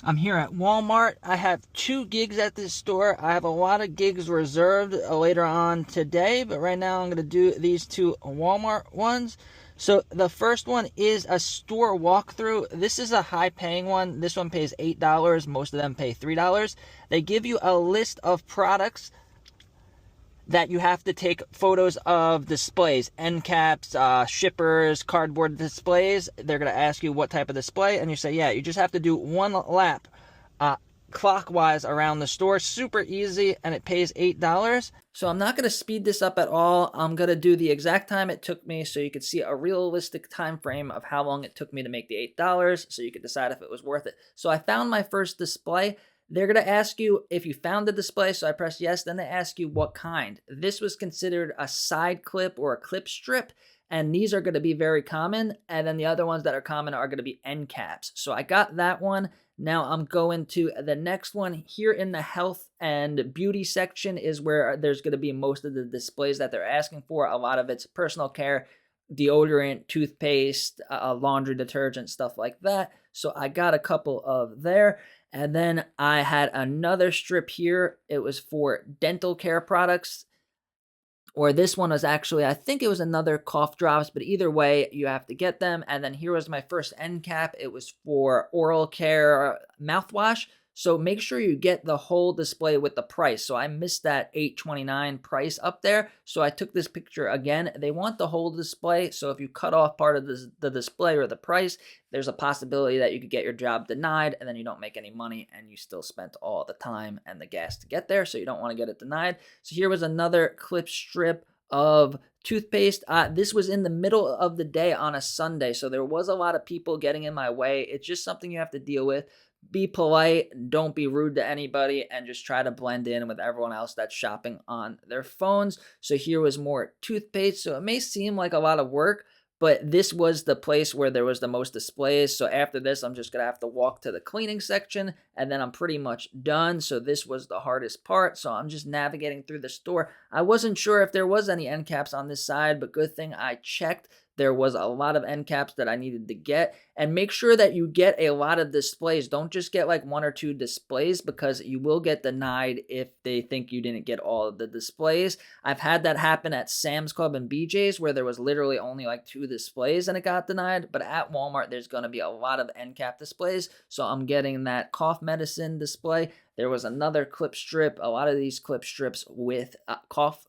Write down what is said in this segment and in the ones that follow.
I'm here at Walmart. I have 2 gigs at this store. I have a lot of gigs reserved later on today, but right now I'm going to do these 2 Walmart ones. So the first one is a store walkthrough. This is a high paying one. This one pays $8. Most of them pay $3. They give you a list of products that you have to take photos of displays, end caps, shippers, cardboard displays. They're going to ask you what type of display, and you say, yeah, you just have to do 1 lap uh, clockwise around the store. Super easy, and it pays $8. So I'm not going to speed this up at all. I'm going to do the exact time it took me so you can see a realistic time frame of how long it took me to make the $8 so you could decide if it was worth it. So I found my first display. They're going to ask you if you found the display, so I press yes. Then they ask you what kind. This was considered a side clip or a clip strip, and these are going to be very common. And then the other ones that are common are going to be end caps. So I got that one. Now I'm going to the next one. Here in the health and beauty section is where there's going to be most of the displays that they're asking for. A lot of it's personal care, deodorant, toothpaste, laundry detergent, stuff like that. So I got a couple of there. And then I had another strip here. It was for dental care products. Or this one was actually, I think it was another cough drops, but either way, you have to get them. And then here was my first end cap. It was for oral care mouthwash. So make sure you get the whole display with the price. So I missed that $8.29 price up there. So I took this picture again. They want the whole display. So if you cut off part of the display or the price, there's a possibility that you could get your job denied and then you don't make any money and you still spent all the time and the gas to get there. So you don't want to get it denied. So here was another clip strip of toothpaste. This was in the middle of the day on a Sunday. So there was a lot of people getting in my way. It's just something you have to deal with. Be polite, don't be rude to anybody, and just try to blend in with everyone else that's shopping on their phones. So here was more toothpaste. So it may seem like a lot of work, but this was the place where there was the most displays. So after this, I'm just going to have to walk to the cleaning section, and then I'm pretty much done. So this was the hardest part. So I'm just navigating through the store. I wasn't sure if there was any end caps on this side, but good thing I checked. There was a lot of end caps that I needed to get. And make sure that you get a lot of displays. Don't just get like 1 or 2 displays because you will get denied if they think you didn't get all of the displays. I've had that happen at Sam's Club and BJ's where there was literally only like 2 displays and it got denied. But at Walmart, there's going to be a lot of end cap displays. So I'm getting that cough medicine display. There was another clip strip, a lot of these clip strips with cough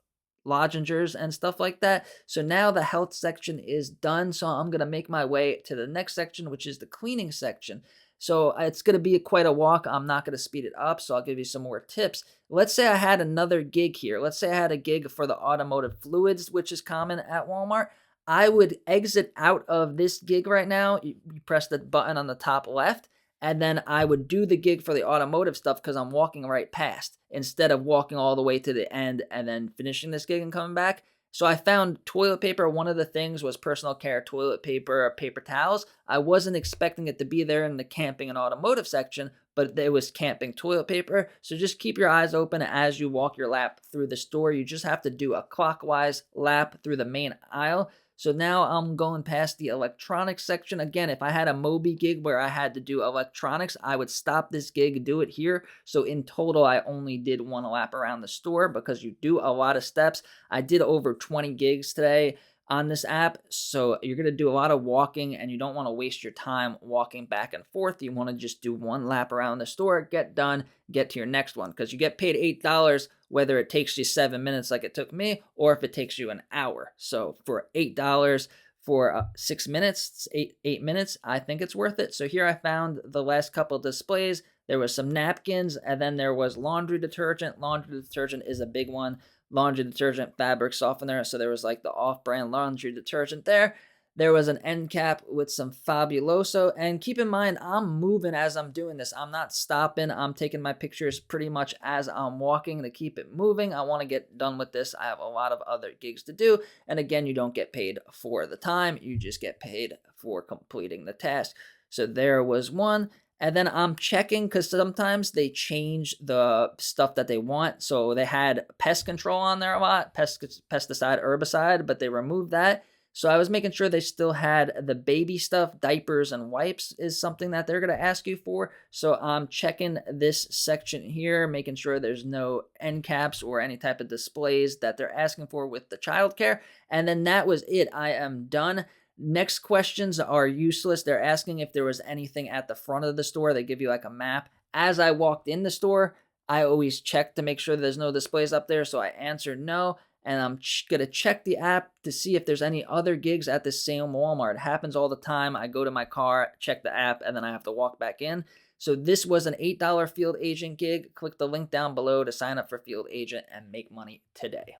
lozenges and stuff like that. So now the health section is done. So I'm going to make my way to the next section, which is the cleaning section. So it's going to be quite a walk. I'm not going to speed it up. So I'll give you some more tips. Let's say I had another gig here. Let's say I had a gig for the automotive fluids, which is common at Walmart. I would exit out of this gig right now. You press the button on the top left. And then I would do the gig for the automotive stuff because I'm walking right past instead of walking all the way to the end and then finishing this gig and coming back. So I found toilet paper. One of the things was personal care, toilet paper, paper towels. I wasn't expecting it to be there in the camping and automotive section, but it was camping toilet paper. So just keep your eyes open as you walk your lap through the store. You just have to do a clockwise lap through the main aisle. So now I'm going past the electronics section. Again, if I had a Moby gig where I had to do electronics, I would stop this gig, do it here. So in total, I only did 1 lap around the store because you do a lot of steps. I did over 20 gigs today on this app. So you're going to do a lot of walking and you don't want to waste your time walking back and forth. You want to just do 1 lap around the store, get done, get to your next one because you get paid $8 whether it takes you 7 minutes like it took me or if it takes you an hour. So for $8 for 6 minutes, 8 minutes, I think it's worth it. So here I found the last couple displays. There was some napkins and then there was laundry detergent. Laundry detergent is a big one. Laundry detergent, fabric softener. So there was like the off-brand laundry detergent there. There was an end cap with some Fabuloso. And keep in mind, I'm moving as I'm doing this. I'm not stopping. I'm taking my pictures pretty much as I'm walking to keep it moving. I want to get done with this. I have a lot of other gigs to do. And again, you don't get paid for the time. You just get paid for completing the task. So there was one. And then I'm checking because sometimes they change the stuff that they want. So they had pest control on there a lot, pesticide, herbicide, but they removed that. So I was making sure they still had the baby stuff, diapers and wipes is something that they're going to ask you for. So I'm checking this section here, making sure there's no end caps or any type of displays that they're asking for with the childcare. And then that was it. I am done. Next questions are useless. They're asking if there was anything at the front of the store. They give you like a map. As I walked in the store, I always check to make sure there's no displays up there. So I answered no. And I'm going to check the app to see if there's any other gigs at the same Walmart. It happens all the time. I go to my car, check the app, and then I have to walk back in. So this was an $8 field agent gig. Click the link down below to sign up for field agent and make money today.